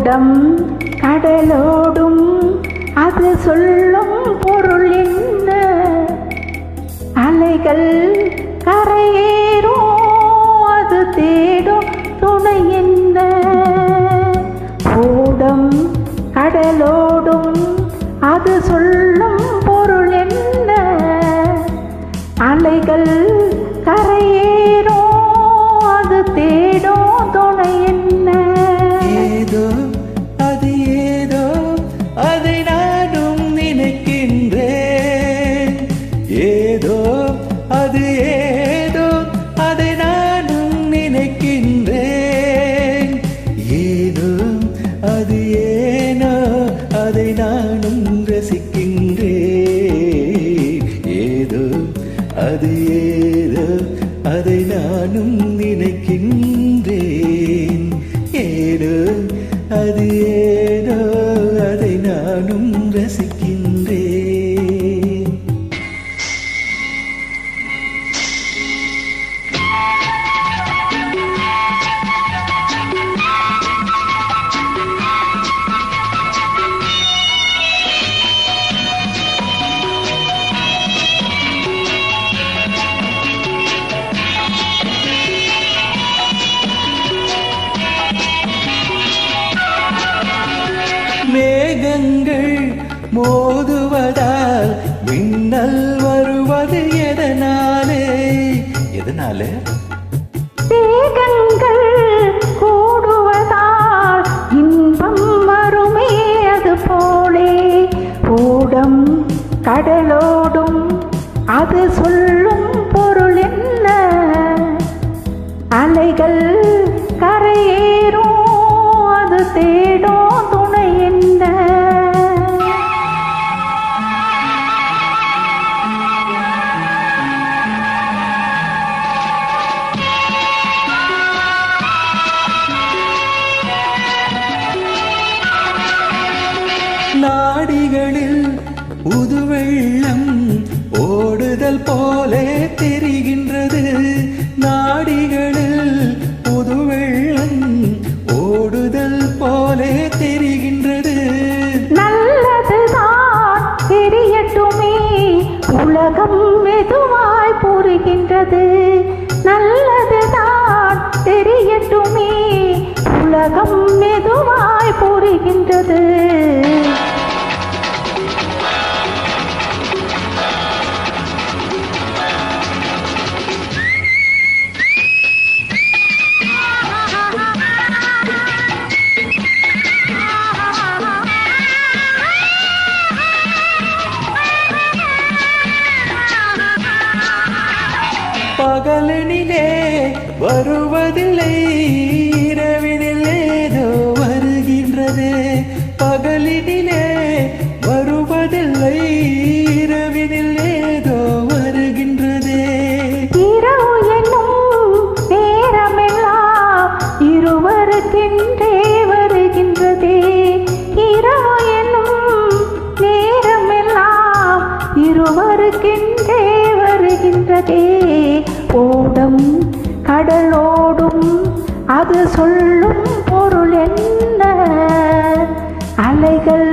ஓடம் கடலோடும் அது சொல்லும் பொருள் என்ன? அலைகள் கரையேறும் அது தேடும் துணை என்ன? ஓடம் கடலோடும் அது சொல்லும் பொருள் என்ன? அலைகள் கரையேறும் அது தேடும் துணை என்ன? ஏதோ அது ஏதோ அதை நானும் நினைக்கின்றேன். ஏதோ அது ஏதோ அதை நானும் நினைக்கின்றேன். ஏதோ அது ஏனோ அதை நானும் ரசிக்கின்றேன். ஏதோ அது ஏதோ அதை நானும் நினைக்கின்றேன். ஏதோ அது ஏதோ அதை நானும் ரசிக்கின்றேன். மேகங்கள் மோதுவதால் மின்னல் வருவது எதனாலே? எதனாலே? மேகங்கள் கூடுவதால் இன்பம் வருமே அது போலே. ஓடம் கடலோடும் அது சொல்லும் பொருள் என்ன? அலைகள் கரையேறும் அது தேடும் துணை என்ன? நாடிகளில் புதுவெள்ளம் ஓடுதல் போலே தெரிகின்றது. நாடிகளில் புதுவெள்ளம் ஓடுதல் போலே தெரிகின்றது. நல்லதுதான் தெரியட்டுமே உலகம் மெதுவாய் புரிகின்றது. நல்லதுதான் தெரியட்டுமே உலகம் மெதுவாய் புரிகின்றது. பகலினிலே வருவதில்லை இரவினில் ஏதோ வருகின்றது. பகலினிலே வருவதில்லை இரவினில் ஏதோ வருகின்றது. இரவு என்னும் நேரமெல்லாம் இருவருக்கென்றே வருகின்றதே. இரவு என்னும் நேரமெல்லாம் இருவருக்கென்றே வருகின்றதே. ஓடம் கடலோடும் அது சொல்லும் பொருள் என்ன? அலைகள்